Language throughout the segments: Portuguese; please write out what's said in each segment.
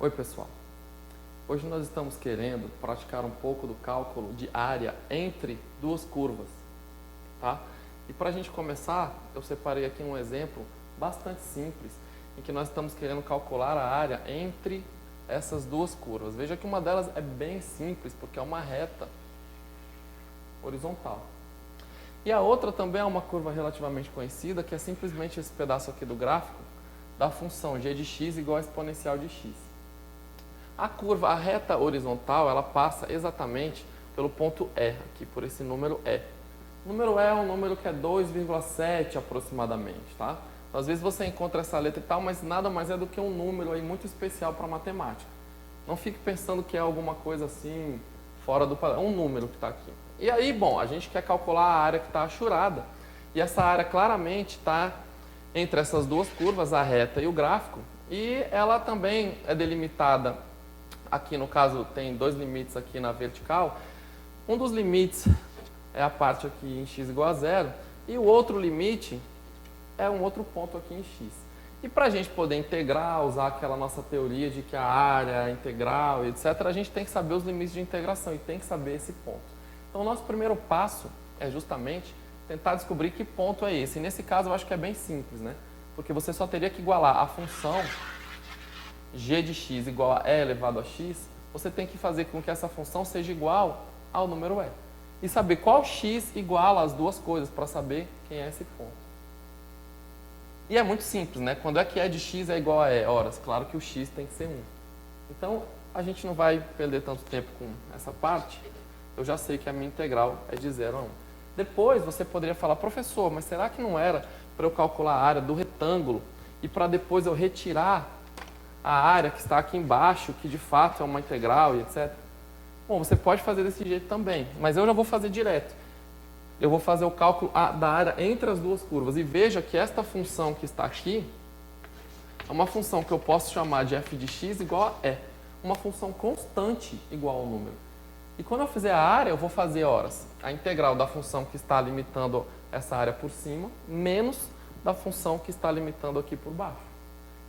Oi pessoal, hoje nós estamos querendo praticar um pouco do cálculo de área entre duas curvas, tá? E para a gente começar, eu separei aqui um exemplo bastante simples, em que nós estamos querendo calcular a área entre essas duas curvas. Veja que uma delas é bem simples, porque é uma reta horizontal. E a outra também é uma curva relativamente conhecida, que é simplesmente esse pedaço aqui do gráfico da função g de x igual a exponencial de x. A reta horizontal, ela passa exatamente pelo ponto E, aqui por esse número E. O número E é um número que é 2,7 aproximadamente, tá? Às vezes você encontra essa letra e tal, mas nada mais é do que um número aí muito especial para matemática. Não fique pensando que é alguma coisa assim, fora do padrão. É um número que está aqui. E aí, bom, a gente quer calcular a área que está achurada. E essa área claramente está entre essas duas curvas, a reta e o gráfico. E ela também é delimitada, aqui no caso tem dois limites aqui na vertical. Um dos limites é a parte aqui em x igual a zero. E o outro limite é um outro ponto aqui em x. E para a gente poder integrar, usar aquela nossa teoria de que a área é integral, etc., a gente tem que saber os limites de integração e tem que saber esse ponto. Então, o nosso primeiro passo é justamente tentar descobrir que ponto é esse. E nesse caso, eu acho que é bem simples, né? Porque você só teria que igualar a função g de x igual a e elevado a x, você tem que fazer com que essa função seja igual ao número e. E saber qual x iguala as duas coisas, para saber quem é esse ponto. E é muito simples, né? Quando é que e de x é igual a e? Ora, claro que o x tem que ser 1. Então, a gente não vai perder tanto tempo com essa parte. Eu já sei que a minha integral é de 0 a 1. Depois, você poderia falar, professor, mas será que não era para eu calcular a área do retângulo e para depois eu retirar a área que está aqui embaixo, que de fato é uma integral e etc? Bom, você pode fazer desse jeito também, mas eu já vou fazer direto. Eu vou fazer o cálculo da área entre as duas curvas. E veja que esta função que está aqui é uma função que eu posso chamar de f de x igual a e. Uma função constante igual ao número. E quando eu fizer a área, eu vou fazer, horas, a integral da função que está limitando essa área por cima, menos da função que está limitando aqui por baixo.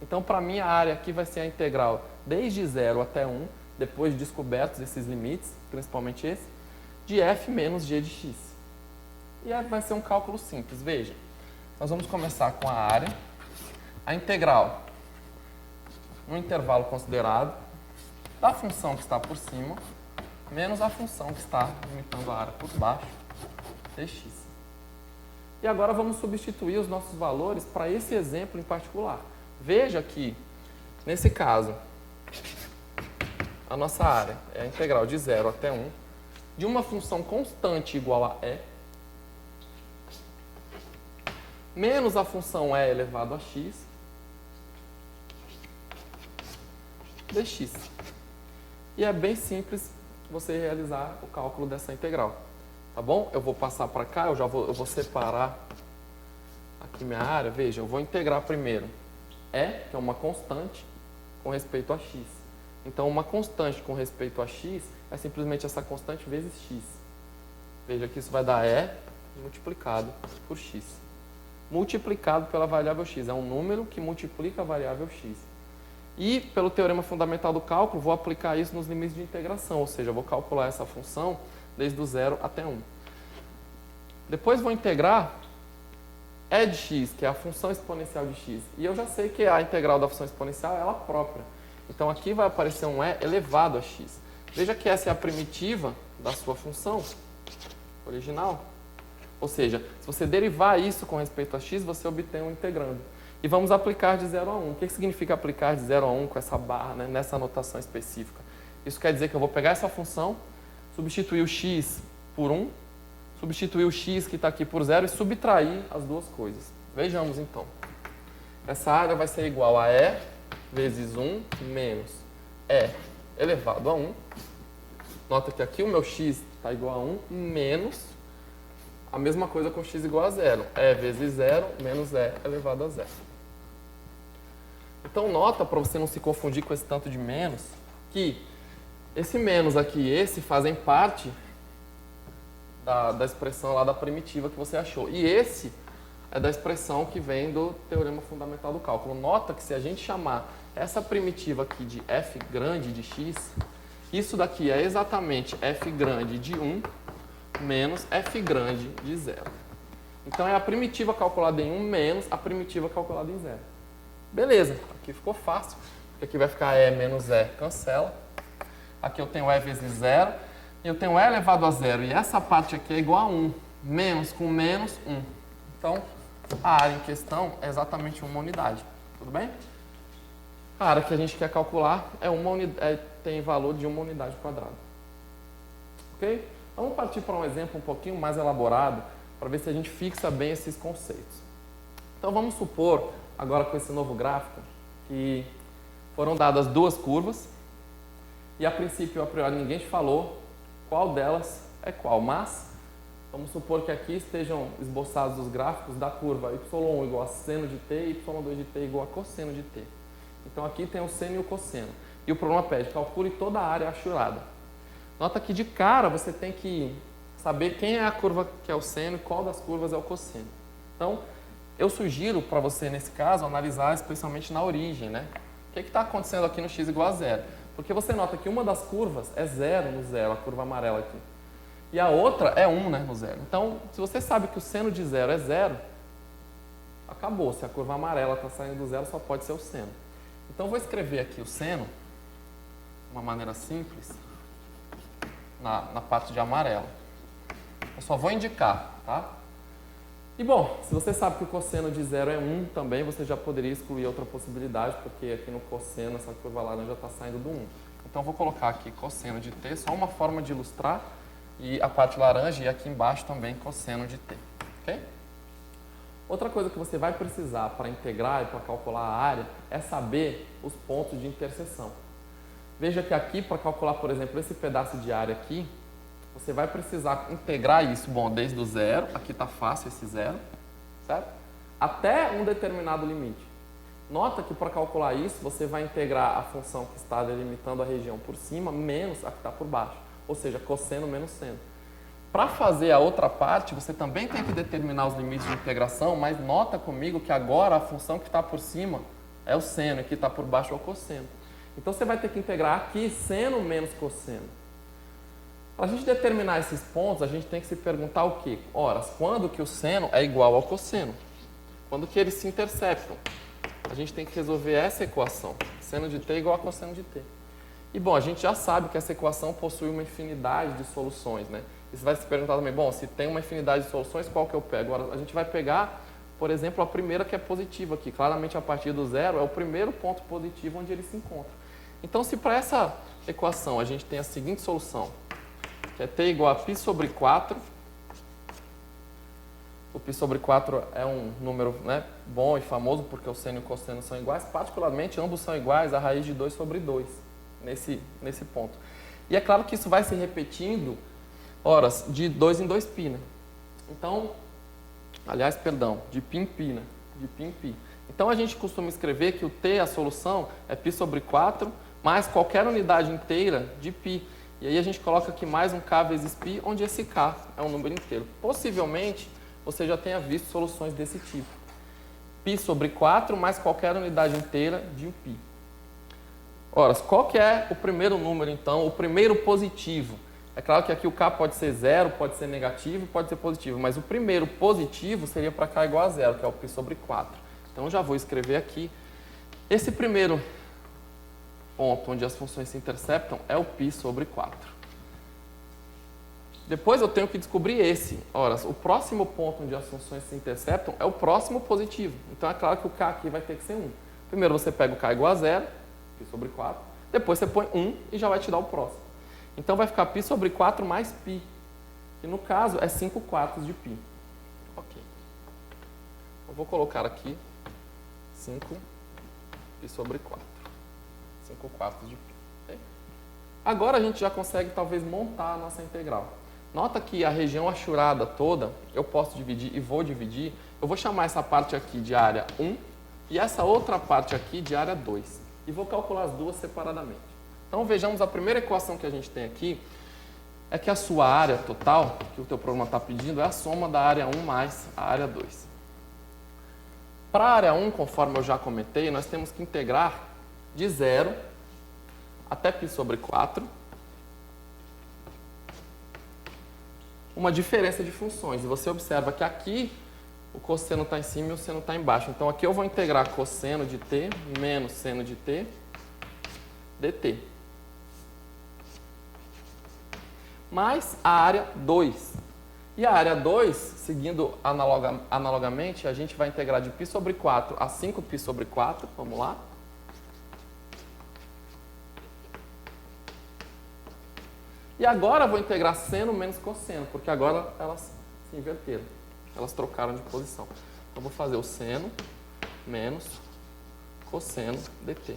Então, para mim, a área aqui vai ser a integral desde 0 até 1, depois de descobertos esses limites, principalmente esse, de f menos g de x. E aí vai ser um cálculo simples. Veja, nós vamos começar com a área, a integral no intervalo considerado da função que está por cima, menos a função que está limitando a área por baixo, dx. E agora vamos substituir os nossos valores para esse exemplo em particular. Veja que, nesse caso, a nossa área é a integral de 0 até 1 de uma função constante igual a e, menos a função e elevado a x, dx. E é bem simples você realizar o cálculo dessa integral. Tá bom? Eu vou passar para cá, eu vou separar aqui minha área. Veja, eu vou integrar primeiro e, que é uma constante, com respeito a x. Então, uma constante com respeito a x é simplesmente essa constante vezes x. Veja que isso vai dar e multiplicado por x. Multiplicado pela variável x. É um número que multiplica a variável x. E, pelo teorema fundamental do cálculo, vou aplicar isso nos limites de integração. Ou seja, eu vou calcular essa função desde o 0 até 1. Depois vou integrar e de x, que é a função exponencial de x. E eu já sei que a integral da função exponencial é ela própria. Então, aqui vai aparecer um e elevado a x. Veja que essa é a primitiva da sua função original. Ou seja, se você derivar isso com respeito a x, você obtém um integrando. E vamos aplicar de 0 a 1. O que significa aplicar de 0 a 1 com essa barra, né, nessa notação específica? Isso quer dizer que eu vou pegar essa função, substituir o x por 1, substituir o x que está aqui por 0 e subtrair as duas coisas. Vejamos então. Essa área vai ser igual a e vezes 1 menos e elevado a 1. Nota que aqui o meu x está igual a 1 menos a mesma coisa com x igual a 0. E vezes 0 menos e elevado a 0. Então, nota, para você não se confundir com esse tanto de menos, que esse menos aqui e esse fazem parte da expressão lá da primitiva que você achou. E esse é da expressão que vem do teorema fundamental do cálculo. Nota que se a gente chamar essa primitiva aqui de f grande de x, isso daqui é exatamente f grande de 1 menos f grande de 0. Então é a primitiva calculada em 1 menos a primitiva calculada em 0. Beleza, aqui ficou fácil, porque aqui vai ficar e menos e, cancela. Aqui eu tenho e vezes 0, e eu tenho e elevado a 0, e essa parte aqui é igual a 1, menos com menos 1. Então, a área em questão é exatamente uma unidade, tudo bem? A área que a gente quer calcular tem valor de 1 unidade quadrada. Ok? Vamos partir para um exemplo um pouquinho mais elaborado, para ver se a gente fixa bem esses conceitos. Então vamos supor, agora com esse novo gráfico, que foram dadas duas curvas, e a princípio, a priori, ninguém te falou qual delas é qual, mas vamos supor que aqui estejam esboçados os gráficos da curva y1 igual a seno de t e y2 de t igual a cosseno de t. Então aqui tem o seno e o cosseno. E o problema pede, calcule toda a área achurada. Nota que de cara você tem que saber quem é a curva que é o seno e qual das curvas é o cosseno. Então, eu sugiro para você, nesse caso, analisar especialmente na origem, né? O que está acontecendo aqui no x igual a 0? Porque você nota que uma das curvas é 0 no 0, a curva amarela aqui. E a outra é 1, né, no 0. Então, se você sabe que o seno de 0 é 0, acabou. Se a curva amarela está saindo do 0, só pode ser o seno. Então, eu vou escrever aqui o seno de uma maneira simples na parte de amarelo. Eu só vou indicar, tá? E bom, se você sabe que o cosseno de 0 é 1 também, você já poderia excluir outra possibilidade, porque aqui no cosseno essa curva laranja está saindo do 1. Então eu vou colocar aqui cosseno de t, só uma forma de ilustrar, e a parte laranja, e aqui embaixo também cosseno de t. Ok? Outra coisa que você vai precisar para integrar e para calcular a área é saber os pontos de interseção. Veja que aqui, para calcular, por exemplo, esse pedaço de área aqui, você vai precisar integrar isso, bom, desde o 0, aqui está fácil esse 0, certo? Até um determinado limite. Nota que para calcular isso, você vai integrar a função que está delimitando a região por cima, menos a que está por baixo. Ou seja, cosseno menos seno. Para fazer a outra parte, você também tem que determinar os limites de integração, mas nota comigo que agora a função que está por cima é o seno e que está por baixo é o cosseno. Então você vai ter que integrar aqui seno menos cosseno. Para a gente determinar esses pontos, a gente tem que se perguntar o quê? Ora, quando que o seno é igual ao cosseno? Quando que eles se interceptam? A gente tem que resolver essa equação. Seno de t igual a cosseno de t. E bom, a gente já sabe que essa equação possui uma infinidade de soluções, né? E você vai se perguntar também, bom, se tem uma infinidade de soluções, qual que eu pego? Agora, a gente vai pegar, por exemplo, a primeira que é positiva aqui. Claramente, a partir do 0 é o primeiro ponto positivo onde ele se encontra. Então, se para essa equação a gente tem a seguinte solução, que é t igual a π sobre 4. O π sobre 4 é um número, né, bom e famoso porque o seno e o cosseno são iguais. Particularmente, ambos são iguais a raiz de 2 sobre 2, nesse ponto. E é claro que isso vai se repetindo, horas, de 2 em 2 π, né? Então, aliás, perdão, de π em π, né? De π em π. Então, a gente costuma escrever que o t, a solução, é π sobre 4, mais qualquer unidade inteira de π. E aí a gente coloca aqui mais um k vezes π, onde esse k é um número inteiro. Possivelmente, você já tenha visto soluções desse tipo. π sobre 4 mais qualquer unidade inteira de π. Ora, qual que é o primeiro número, então? O primeiro positivo. É claro que aqui o k pode ser 0, pode ser negativo, pode ser positivo. Mas o primeiro positivo seria para k igual a 0, que é o π sobre 4. Então, já vou escrever aqui. Esse primeiro ponto onde as funções se interceptam é o π sobre 4. Depois eu tenho que descobrir esse. Ora, o próximo ponto onde as funções se interceptam é o próximo positivo. Então é claro que o k aqui vai ter que ser 1. Primeiro você pega o k igual a 0, π sobre 4. Depois você põe 1 e já vai te dar o próximo. Então vai ficar π sobre 4 mais π. Que no caso é 5 quartos de π. Ok. Eu vou colocar aqui 5 π sobre 4. 5 quartos de π. Okay? Agora a gente já consegue talvez montar a nossa integral. Nota que a região achurada toda, eu posso dividir e vou dividir. Eu vou chamar essa parte aqui de área 1 e essa outra parte aqui de área 2. E vou calcular as duas separadamente. Então vejamos a primeira equação que a gente tem aqui, é que a sua área total, que o teu problema está pedindo, é a soma da área 1 mais a área 2. Para a área 1, conforme eu já comentei, nós temos que integrar de 0 até π sobre 4 uma diferença de funções. E você observa que aqui o cosseno está em cima e o seno está embaixo. Então aqui eu vou integrar cosseno de t menos seno de t dt. Mais a área 2. E a área 2, seguindo analogamente, a gente vai integrar de π sobre 4 a 5π sobre 4. Vamos lá. E agora eu vou integrar seno menos cosseno, porque agora elas se inverteram. Elas trocaram de posição. Então eu vou fazer o seno menos cosseno dt.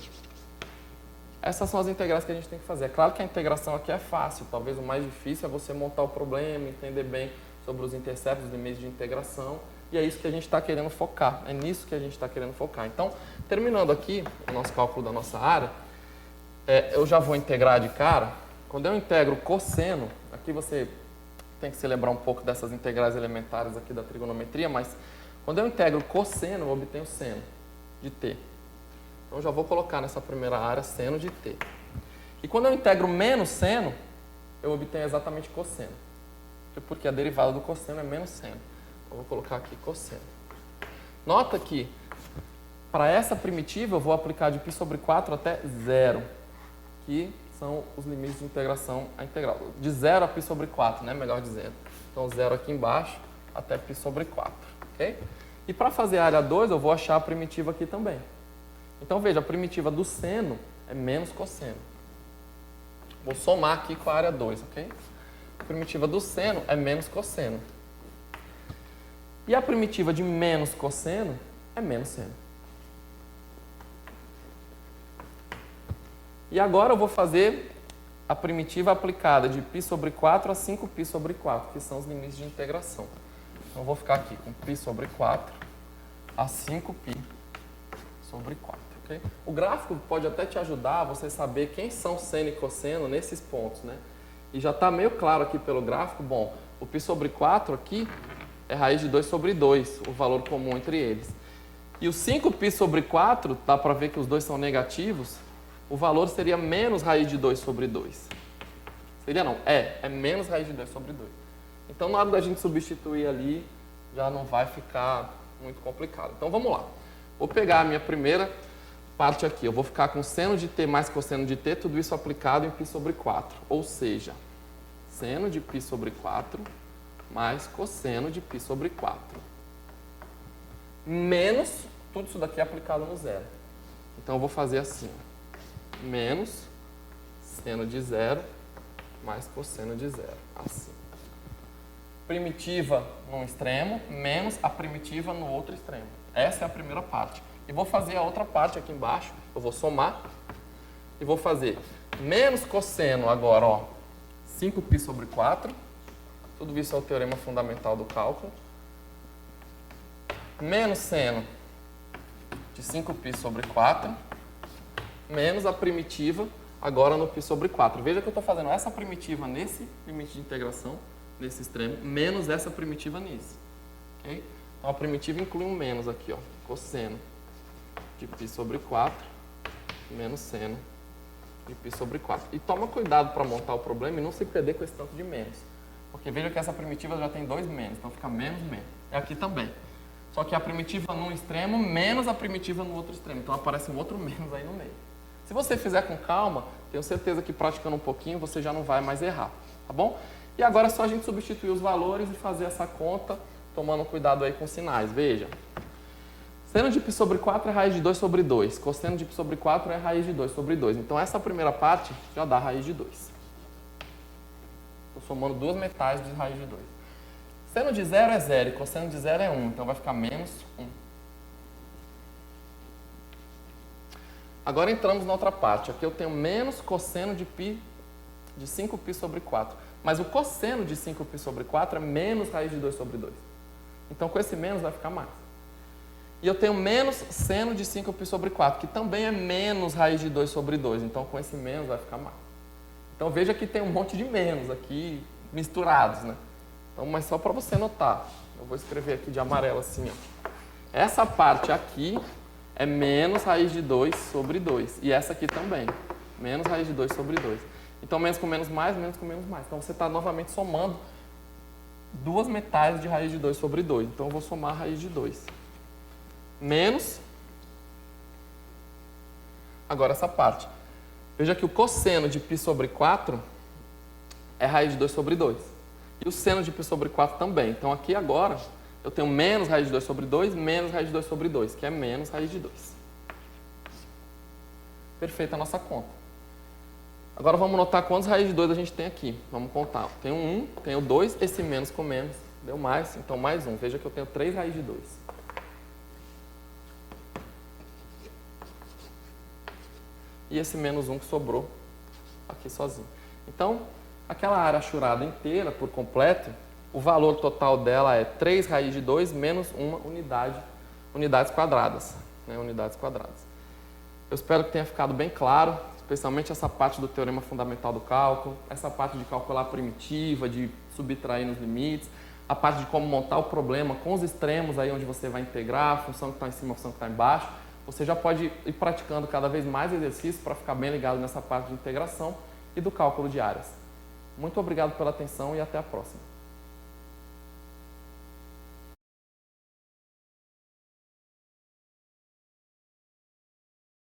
Essas são as integrais que a gente tem que fazer. É claro que a integração aqui é fácil. Talvez o mais difícil é você montar o problema, entender bem sobre os interceptos, os limites de integração. E é isso que a gente está querendo focar. É nisso que a gente está querendo focar. Então, terminando aqui o nosso cálculo da nossa área, eu já vou integrar de cara. Quando eu integro cosseno, aqui você tem que se lembrar um pouco dessas integrais elementares aqui da trigonometria, mas quando eu integro cosseno, eu obtenho seno de t. Então, eu já vou colocar nessa primeira área seno de t. E quando eu integro menos seno, eu obtenho exatamente cosseno. Porque a derivada do cosseno é menos seno. Eu vou colocar aqui cosseno. Nota que, para essa primitiva, eu vou aplicar de π sobre 4 até 0, que são os limites de integração à integral. De 0 a π sobre 4, né? Melhor dizendo. Então, 0 aqui embaixo até π sobre 4. Okay? E para fazer a área 2, eu vou achar a primitiva aqui também. Então, veja, a primitiva do seno é menos cosseno. Vou somar aqui com a área 2, ok? A primitiva do seno é menos cosseno. E a primitiva de menos cosseno é menos seno. E agora eu vou fazer a primitiva aplicada de π sobre 4 a 5π sobre 4, que são os limites de integração. Então, eu vou ficar aqui com π sobre 4 a 5π sobre 4. Okay? O gráfico pode até te ajudar a você saber quem são seno e cosseno nesses pontos, né? E já está meio claro aqui pelo gráfico, bom, o π sobre 4 aqui é raiz de 2 sobre 2, o valor comum entre eles. E o 5π sobre 4, dá para ver que os dois são negativos, o valor seria menos raiz de 2 sobre 2. Seria não, é menos raiz de 2 sobre 2. Então, na hora da gente substituir ali, já não vai ficar muito complicado. Então, vamos lá. Vou pegar a minha primeira parte aqui. Eu vou ficar com seno de t mais cosseno de t, tudo isso aplicado em π sobre 4. Ou seja, seno de π sobre 4 mais cosseno de π sobre 4. Menos tudo isso daqui aplicado no zero. Então, eu vou fazer assim. Menos seno de 0 mais cosseno de 0. Assim. Primitiva num extremo, menos a primitiva no outro extremo. Essa é a primeira parte. E vou fazer a outra parte aqui embaixo. Eu vou somar. E vou fazer menos cosseno agora, ó, 5π sobre 4. Tudo isso é o teorema fundamental do cálculo. Menos seno de 5π sobre 4. Menos a primitiva agora no π sobre 4. Veja que eu estou fazendo essa primitiva nesse limite de integração, nesse extremo, menos essa primitiva nesse. Okay? Então, a primitiva inclui um menos aqui, ó, cosseno de π sobre 4 menos seno de π sobre 4. E toma cuidado para montar o problema e não se perder com esse tanto de menos. Porque veja que essa primitiva já tem dois menos, então fica menos menos. É aqui também. Só que a primitiva num extremo menos a primitiva no outro extremo. Então aparece um outro menos aí no meio. Se você fizer com calma, tenho certeza que praticando um pouquinho você já não vai mais errar, tá bom? E agora é só a gente substituir os valores e fazer essa conta, tomando cuidado aí com os sinais. Veja, seno de π sobre 4 é raiz de 2 sobre 2, cosseno de π sobre 4 é raiz de 2 sobre 2. Então essa primeira parte já dá raiz de 2. Estou somando duas metais de raiz de 2. Seno de 0 é 0 e cosseno de 0 é 1, então vai ficar menos 1. Agora entramos na outra parte. Aqui eu tenho menos cosseno de π de 5π sobre 4. Mas o cosseno de 5π sobre 4 é menos raiz de 2 sobre 2. Então, com esse menos vai ficar mais. E eu tenho menos seno de 5π sobre 4, que também é menos raiz de 2 sobre 2. Então, com esse menos vai ficar mais. Então, veja que tem um monte de menos aqui misturados, né? Então, mas só para você notar. Eu vou escrever aqui de amarelo assim, ó. Essa parte aqui é menos raiz de 2 sobre 2. E essa aqui também, menos raiz de 2 sobre 2. Então, menos com menos mais, menos com menos mais. Então, você está novamente somando duas metades de raiz de 2 sobre 2. Então, eu vou somar a raiz de 2. Menos. Agora, essa parte. Veja que o cosseno de π sobre 4 é raiz de 2 sobre 2. E o seno de π sobre 4 também. Então, aqui agora, eu tenho menos raiz de 2 sobre 2, menos raiz de 2 sobre 2, que é menos raiz de 2. Perfeita a nossa conta. Agora, vamos notar quantas raízes de 2 a gente tem aqui. Vamos contar. Tenho 1, tenho 2, esse menos com menos deu mais, então mais 1. Veja que eu tenho 3 raízes de 2. E esse menos 1 que sobrou aqui sozinho. Então, aquela área achurada inteira, por completo, o valor total dela é 3 raiz de 2 menos 1 unidade, unidades quadradas. Né, unidades quadradas. Eu espero que tenha ficado bem claro, especialmente essa parte do teorema fundamental do cálculo, essa parte de calcular a primitiva, de subtrair nos limites, a parte de como montar o problema com os extremos aí onde você vai integrar, a função que está em cima, a função que está embaixo. Você já pode ir praticando cada vez mais exercícios para ficar bem ligado nessa parte de integração e do cálculo de áreas. Muito obrigado pela atenção e até a próxima.